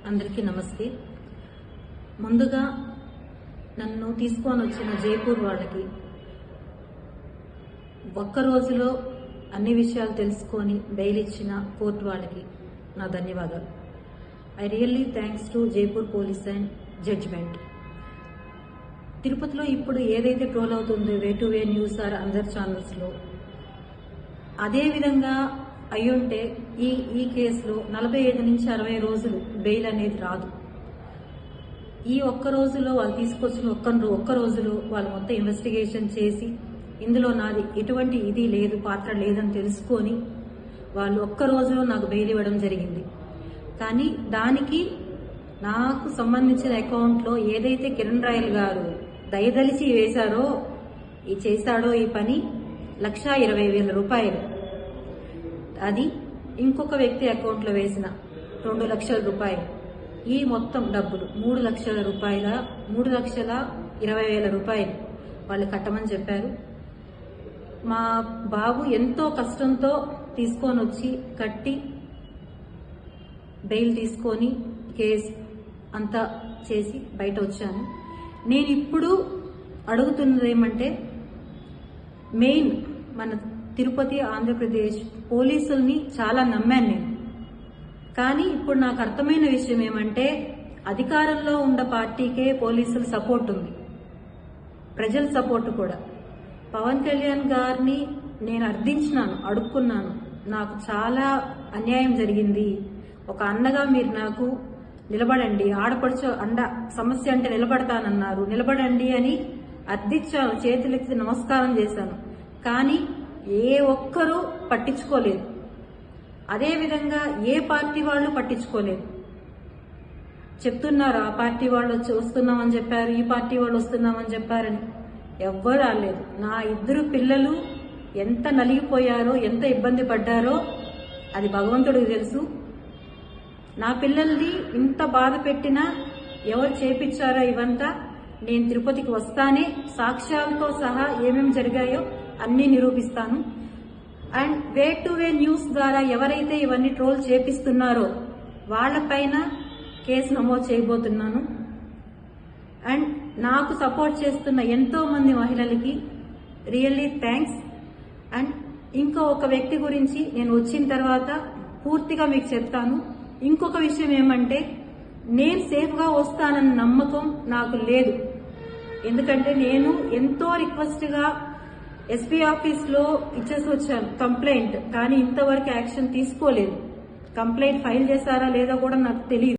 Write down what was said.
అందరికీ నమస్తే. ముందుగా నన్ను తీసుకొని వచ్చిన జైపూర్ వాళ్ళకి ఒక్క రోజులో అన్ని విషయాలు తెలుసుకొని బెయిల్ ఇచ్చిన కోర్టు వాళ్ళకి నా ధన్యవాదాలు. I really thanks to Jaipur police and judgment. తిరుపతిలో ఇప్పుడు ఏదైతే ట్రోల్ అవుతుందో way to way news or అందర్ ఛానల్స్లో, అదే విధంగా అయ్యుంటే ఈ కేసులో 45 నుంచి 60 రోజులు బెయిల్ అనేది రాదు. ఈ ఒక్క రోజులో వాళ్ళు తీసుకొచ్చిన ఒక్క రోజులో వాళ్ళు మొత్తం ఇన్వెస్టిగేషన్ చేసి ఇందులో నాది ఎటువంటి ఇది లేదు, పాత్ర లేదని తెలుసుకొని వాళ్ళు ఒక్క రోజులో నాకు బెయిల్ ఇవ్వడం జరిగింది. కానీ దానికి నాకు సంబంధించిన అకౌంట్లో ఏదైతే కిరణ్ రాయల్ గారు దయదలిచి చేశాడో ఈ పని 1,20,000 రూపాయలు, అది ఇంకొక వ్యక్తి అకౌంట్లో వేసిన 2 లక్షల రూపాయలు, ఈ మొత్తం డబ్బులు 3 లక్షల రూపాయల 3,20,000 రూపాయలు వాళ్ళు కట్టమని చెప్పారు. మా బాబు ఎంతో కష్టంతో తీసుకొని వచ్చి కట్టి బెయిల్ తీసుకొని కేసు అంతా చేసి బయట వచ్చాను. నేను ఇప్పుడు అడుగుతున్నది ఏమంటే, మెయిన్ మన తిరుపతి ఆంధ్రప్రదేశ్ పోలీసుల్ని చాలా నమ్మాను నేను. కానీ ఇప్పుడు నాకు అర్థమైన విషయం ఏమంటే, అధికారంలో ఉన్న పార్టీకే పోలీసుల సపోర్ట్ ఉంది, ప్రజల సపోర్ట్ కూడా. పవన్ కళ్యాణ్ గారిని నేను అడుక్కున్నాను, నాకు చాలా అన్యాయం జరిగింది, ఒక అన్నగా మీరు నాకు నిలబడండి, ఆడపడుచు సమస్య అంటే నిలబడతానన్నారు, నిలబడండి అని అర్థించాను, చేతులెత్తి నమస్కారం చేశాను. కానీ ఏ ఒక్కరూ పట్టించుకోలేదు. అదేవిధంగా ఏ పార్టీ వాళ్ళు పట్టించుకోలేదు. చెప్తున్నారు ఆ పార్టీ వాళ్ళు వస్తున్నామని చెప్పారు, ఈ పార్టీ వాళ్ళు వస్తున్నామని చెప్పారని. ఎవ్వరు రాలేదు. నా 2 పిల్లలు ఎంత నలిగిపోయారో, ఎంత ఇబ్బంది పడ్డారో అది భగవంతుడికి తెలుసు. నా పిల్లల్ని ఇంత బాధ పెట్టినా ఎవరు చేపించారో ఇవంతా నేను తిరుపతికి వస్తానే సాక్ష్యాలతో సహా ఏమేమి జరిగాయో అన్ని నిరూపిస్తాను. And way to way news ద్వారా ఎవరైతే ఇవన్నీ ట్రోల్ చేపిస్తున్నారో వాళ్లపైన కేసు నమోదు చేయబోతున్నాను. అండ్ నాకు సపోర్ట్ చేస్తున్న ఎంతో మంది మహిళలకి రియల్లీ థ్యాంక్స్. అండ్ ఒక వ్యక్తి గురించి నేను వచ్చిన తర్వాత పూర్తిగా మీకు చెప్తాను. ఇంకొక విషయం ఏమంటే, నేను సేఫ్గా వస్తానన్న నమ్మకం నాకు లేదు. ఎందుకంటే నేను ఎంతో రిక్వెస్ట్గా ఎస్పీ ఆఫీస్లో ఇచ్చేసి వచ్చాను కంప్లైంట్, కానీ ఇంతవరకు యాక్షన్ తీసుకోలేదు. కంప్లైంట్ ఫైల్ చేశారా లేదా కూడా నాకు తెలియదు.